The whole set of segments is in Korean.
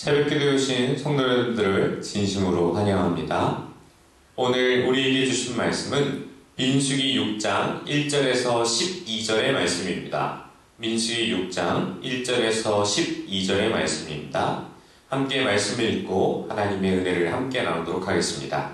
새벽기도에 오신 성도님들을 진심으로 환영합니다. 오늘 우리에게 주신 말씀은 민수기 6장 1절에서 12절의 말씀입니다. 민수기 6장 1절에서 12절의 말씀입니다. 함께 말씀을 읽고 하나님의 은혜를 함께 나누도록 하겠습니다.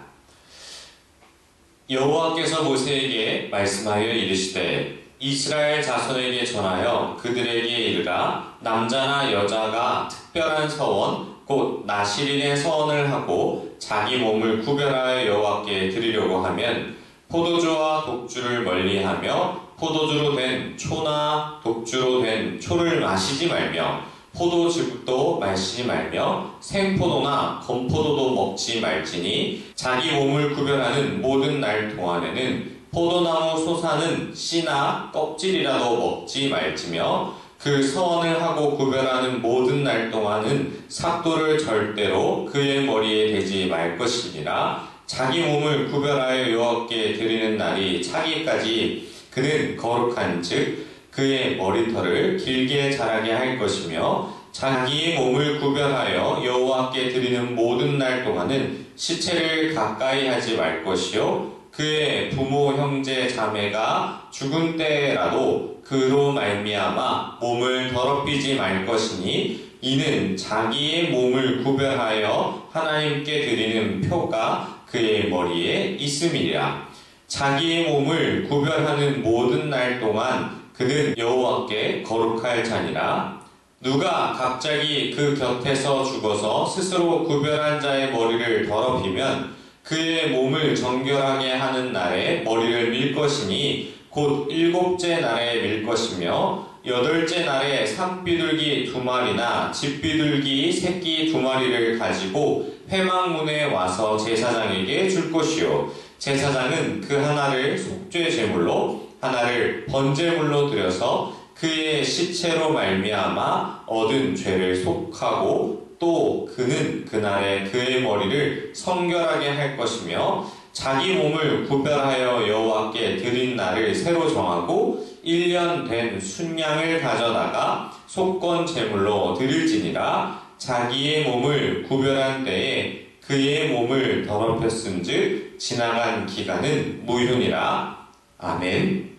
여호와께서 모세에게 말씀하여 이르시되 이스라엘 자손에게 전하여 그들에게 이르라. 남자나 여자가 특별한 서원 곧 나실인의 서원을 하고 자기 몸을 구별하여 여호와께 드리려고 하면 포도주와 독주를 멀리하며 포도주로 된 초나 독주로 된 초를 마시지 말며 포도즙도 마시지 말며 생포도나 건포도도 먹지 말지니 자기 몸을 구별하는 모든 날 동안에는 포도나무 솟아는 씨나 껍질이라도 먹지 말지며 그 서원을 하고 구별하는 모든 날 동안은 삭도를 절대로 그의 머리에 대지 말 것이니라. 자기 몸을 구별하여 여호와께 드리는 날이 차기까지 그는 거룩한 즉 그의 머리털을 길게 자라게 할 것이며 자기의 몸을 구별하여 여호와께 드리는 모든 날 동안은 시체를 가까이 하지 말 것이요 그의 부모 형제 자매가 죽은 때라도 그로 말미암아 몸을 더럽히지 말 것이니 이는 자기의 몸을 구별하여 하나님께 드리는 표가 그의 머리에 있음이라. 자기의 몸을 구별하는 모든 날 동안 그는 여호와께 거룩할 자니라. 누가 갑자기 그 곁에서 죽어서 스스로 구별한 자의 머리를 더럽히면 그의 몸을 정결하게 하는 날에 머리를 밀 것이니 곧 7째 날에 밀 것이며 8째 날에 산비둘기 2마리나 집비둘기 새끼 2마리를 가지고 회막문에 와서 제사장에게 줄 것이요 제사장은 그 하나를 속죄 제물로 하나를 번제물로 드려서 그의 시체로 말미암아 얻은 죄를 속하고 또 그는 그날에 그의 머리를 성결하게 할 것이며 자기 몸을 구별하여 여호와께 드린 날을 새로 정하고 1년 된 순양을 가져다가 속건 제물로 드릴지니라. 자기의 몸을 구별한 때에 그의 몸을 더럽혔은즉 지나간 기간은 무효니라. 아멘.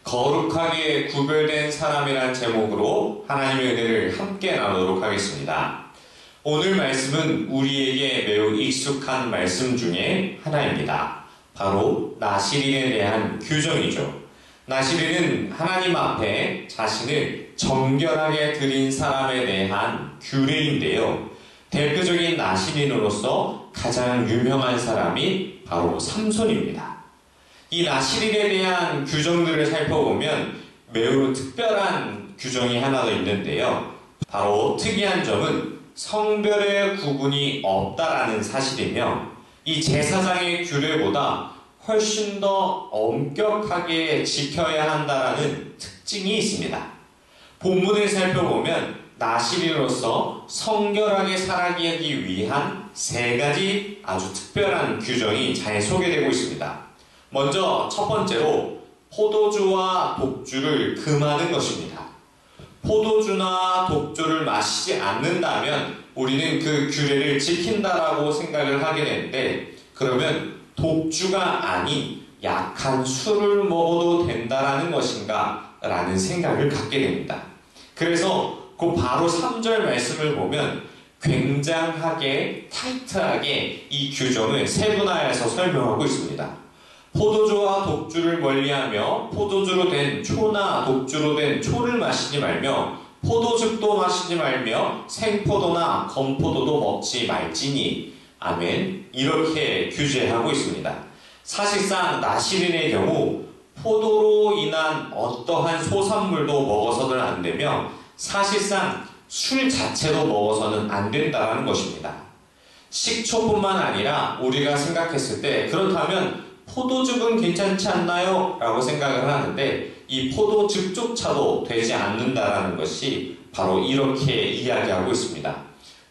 거룩하게 구별된 사람이란 제목으로 하나님의 은혜를 함께 나누도록 하겠습니다. 오늘 말씀은 우리에게 매우 익숙한 말씀 중에 하나입니다. 바로 나실인에 대한 규정이죠. 나실인은 하나님 앞에 자신을 정결하게 드린 사람에 대한 규례인데요. 대표적인 나실인으로서 가장 유명한 사람이 바로 삼손입니다. 이 나실인에 대한 규정들을 살펴보면 매우 특별한 규정이 하나 더 있는데요. 바로 특이한 점은 성별의 구분이 없다라는 사실이며 이 제사장의 규례보다 훨씬 더 엄격하게 지켜야 한다라는 특징이 있습니다. 본문을 살펴보면 나실인으로서 성결하게 살아가기 위한 3가지 아주 특별한 규정이 잘 소개되고 있습니다. 먼저 첫 번째로 포도주와 독주를 금하는 것입니다. 포도주나 독주를 마시지 않는다면 우리는 그 규례를 지킨다라고 생각을 하게 되는데 그러면 독주가 아닌 약한 술을 먹어도 된다라는 것인가 라는 생각을 갖게 됩니다. 그래서 그 바로 3절 말씀을 보면 굉장하게 타이트하게 이 규정을 세분화해서 설명하고 있습니다. 포도주와 독주를 멀리하며 포도주로 된 초나 독주로 된 초를 마시지 말며 포도즙도 마시지 말며 생포도나 건포도도 먹지 말지니 아멘. 이렇게 규제하고 있습니다. 사실상 나실인의 경우 포도로 인한 어떠한 소산물도 먹어서는 안 되며 사실상 술 자체도 먹어서는 안 된다는 것입니다. 식초뿐만 아니라 우리가 생각했을 때 그렇다면 포도즙은 괜찮지 않나요? 라고 생각을 하는데 이 포도즙조차도 되지 않는다라는 것이 바로 이렇게 이야기하고 있습니다.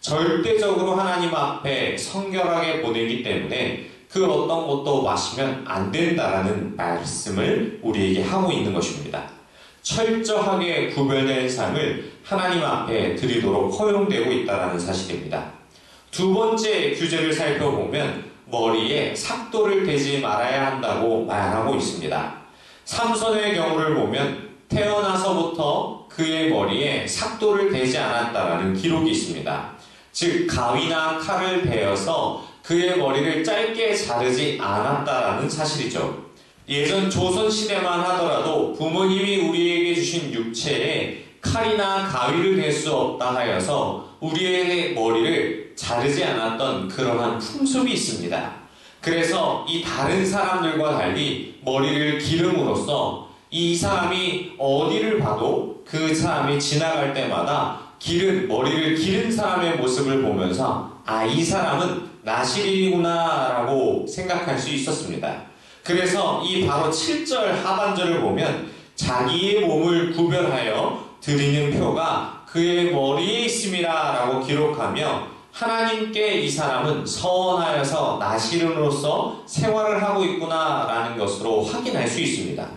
절대적으로 하나님 앞에 성결하게 보내기 때문에 그 어떤 것도 마시면 안 된다라는 말씀을 우리에게 하고 있는 것입니다. 철저하게 구별된 삶을 하나님 앞에 드리도록 허용되고 있다는 사실입니다. 두 번째 규제를 살펴보면 머리에 삭도를 대지 말아야 한다고 말하고 있습니다. 삼손의 경우를 보면 태어나서부터 그의 머리에 삭도를 대지 않았다라는 기록이 있습니다. 즉 가위나 칼을 베어서 그의 머리를 짧게 자르지 않았다라는 사실이죠. 예전 조선시대만 하더라도 부모님이 우리에게 주신 육체에 칼이나 가위를 댈 수 없다 하여서 우리의 머리를 자르지 않았던 그러한 풍습이 있습니다. 그래서 이 다른 사람들과 달리 머리를 기름으로써 이 사람이 어디를 봐도 그 사람이 지나갈 때마다 머리를 기른 사람의 모습을 보면서 이 사람은 나실이구나 라고 생각할 수 있었습니다. 그래서 이 바로 7절 하반절을 보면 자기의 몸을 구별하여 드리는 표가 그의 머리에 있음이라 라고 기록하며 하나님께 이 사람은 서원하여서 나실인으로서 생활을 하고 있구나 라는 것으로 확인할 수 있습니다.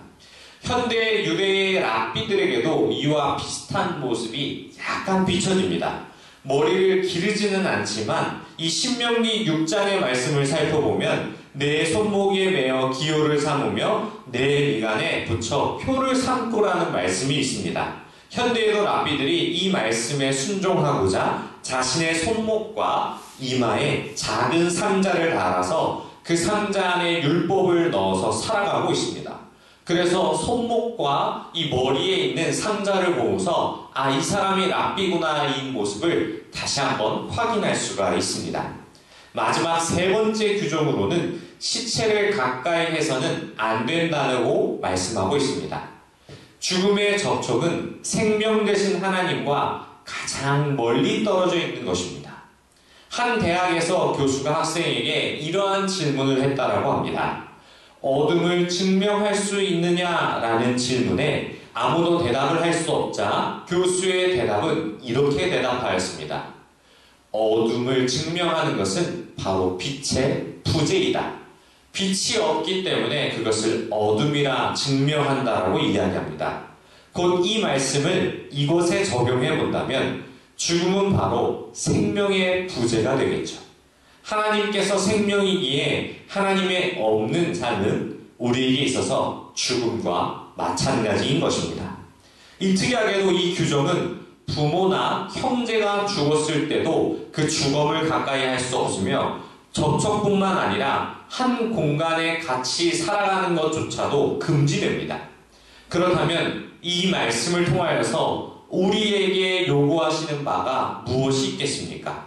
현대 유대의 랍비들에게도 이와 비슷한 모습이 약간 비춰집니다. 머리를 기르지는 않지만 이 신명기 6장의 말씀을 살펴보면 내 손목에 매어 기호를 삼으며 내 미간에 붙여 표를 삼고라는 말씀이 있습니다. 현대에도 랍비들이 이 말씀에 순종하고자 자신의 손목과 이마에 작은 상자를 달아서 그 상자 안에 율법을 넣어서 살아가고 있습니다. 그래서 손목과 이 머리에 있는 상자를 보고서 이 사람이 랍비구나 이 모습을 다시 한번 확인할 수가 있습니다. 마지막 세 번째 규정으로는 시체를 가까이 해서는 안 된다고 말씀하고 있습니다. 죽음의 접촉은 생명 되신 하나님과 가장 멀리 떨어져 있는 것입니다. 한 대학에서 교수가 학생에게 이러한 질문을 했다라고 합니다. 어둠을 증명할 수 있느냐라는 질문에 아무도 대답을 할 수 없자 교수의 대답은 이렇게 대답하였습니다. 어둠을 증명하는 것은 바로 빛의 부재이다. 빛이 없기 때문에 그것을 어둠이라 증명한다라고 이야기합니다. 곧 이 말씀을 이곳에 적용해 본다면 죽음은 바로 생명의 부재가 되겠죠. 하나님께서 생명이기에 하나님의 없는 삶은 우리에게 있어서 죽음과 마찬가지인 것입니다. 이 특이하게도 이 규정은 부모나 형제가 죽었을 때도 그 죽음을 가까이 할 수 없으며 접촉뿐만 아니라 한 공간에 같이 살아가는 것조차도 금지됩니다. 그렇다면 이 말씀을 통하여서 우리에게 요구하시는 바가 무엇이 있겠습니까?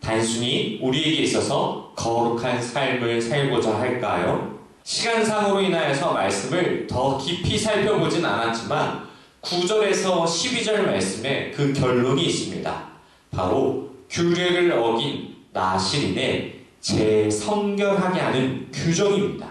단순히 우리에게 있어서 거룩한 삶을 살고자 할까요? 시간상으로 인하여서 말씀을 더 깊이 살펴보진 않았지만 9절에서 12절 말씀에 그 결론이 있습니다. 바로 규례를 어긴 나실인의 재성결하게 하는 규정입니다.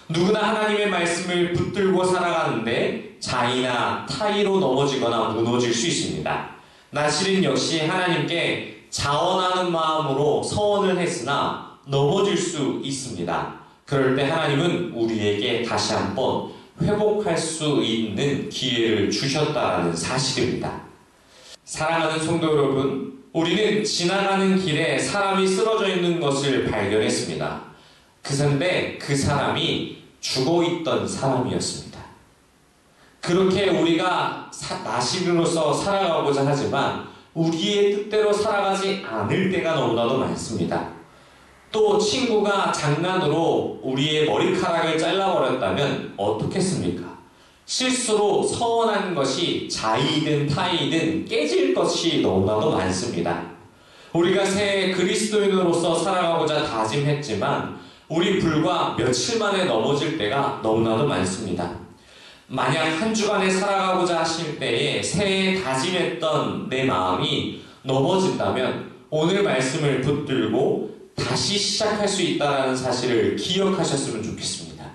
누구나 하나님의 말씀을 붙들고 살아가는데 자의나 타의로 넘어지거나 무너질 수 있습니다. 나실인 역시 하나님께 자원하는 마음으로 서원을 했으나 넘어질 수 있습니다. 그럴 때 하나님은 우리에게 다시 한번 회복할 수 있는 기회를 주셨다는 사실입니다. 사랑하는 성도 여러분, 우리는 지나가는 길에 사람이 쓰러져 있는 것을 발견했습니다. 그런데 그 사람이 죽어있던 사람이었습니다. 그렇게 우리가 나실인으로서 살아가고자 하지만 우리의 뜻대로 살아가지 않을 때가 너무나도 많습니다. 또 친구가 장난으로 우리의 머리카락을 잘라버렸다면 어떻겠습니까? 실수로 서원한 것이 자의든 타의든 깨질 것이 너무나도 많습니다. 우리가 새해 그리스도인으로서 살아가고자 다짐했지만 우리 불과 며칠 만에 넘어질 때가 너무나도 많습니다. 만약 한 주간에 살아가고자 하실 때에 새해에 다짐했던 내 마음이 넘어진다면 오늘 말씀을 붙들고 다시 시작할 수 있다는 사실을 기억하셨으면 좋겠습니다.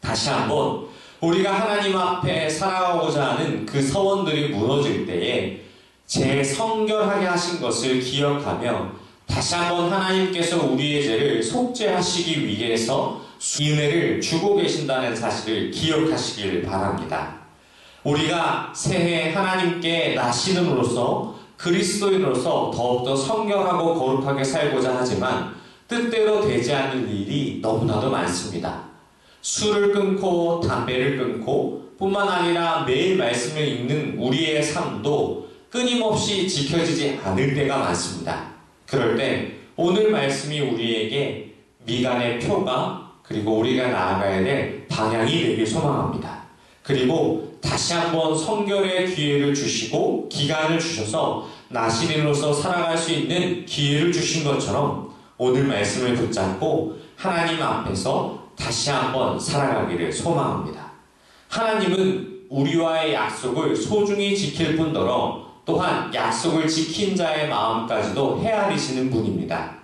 다시 한번 우리가 하나님 앞에 살아가고자 하는 그 서원들이 무너질 때에 재성결하게 하신 것을 기억하며 다시 한번 하나님께서 우리의 죄를 속죄하시기 위해서 은혜를 주고 계신다는 사실을 기억하시길 바랍니다. 우리가 새해 하나님께 나시는으로서 그리스도인으로서 더욱더 성결하고 거룩하게 살고자 하지만 뜻대로 되지 않는 일이 너무나도 많습니다. 술을 끊고 담배를 끊고 뿐만 아니라 매일 말씀을 읽는 우리의 삶도 끊임없이 지켜지지 않을 때가 많습니다. 그럴 때 오늘 말씀이 우리에게 미간의 표가 그리고 우리가 나아가야 될 방향이 되길 소망합니다. 그리고 다시 한번 성결의 기회를 주시고 기간을 주셔서 나시린으로서 살아갈 수 있는 기회를 주신 것처럼 오늘 말씀을 붙잡고 하나님 앞에서 다시 한번 살아가기를 소망합니다. 하나님은 우리와의 약속을 소중히 지킬 뿐더러 또한 약속을 지킨 자의 마음까지도 헤아리시는 분입니다.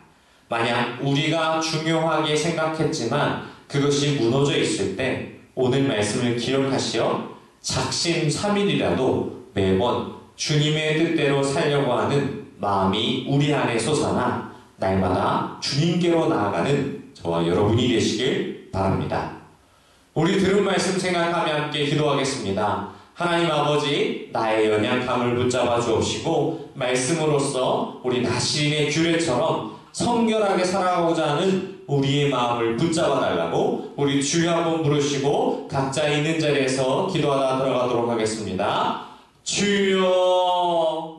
만약 우리가 중요하게 생각했지만 그것이 무너져 있을 때 오늘 말씀을 기억하시어 작심삼일이라도 매번 주님의 뜻대로 살려고 하는 마음이 우리 안에 솟아나 날마다 주님께로 나아가는 저와 여러분이 되시길 바랍니다. 우리 들은 말씀 생각하며 함께 기도하겠습니다. 하나님 아버지, 나의 연약함을 붙잡아 주옵시고 말씀으로써 우리 나시린의 규례처럼 성결하게 살아가고자 하는 우리의 마음을 붙잡아 달라고 우리 주여 한번 부르시고 각자 있는 자리에서 기도하다 들어가도록 하겠습니다. 주여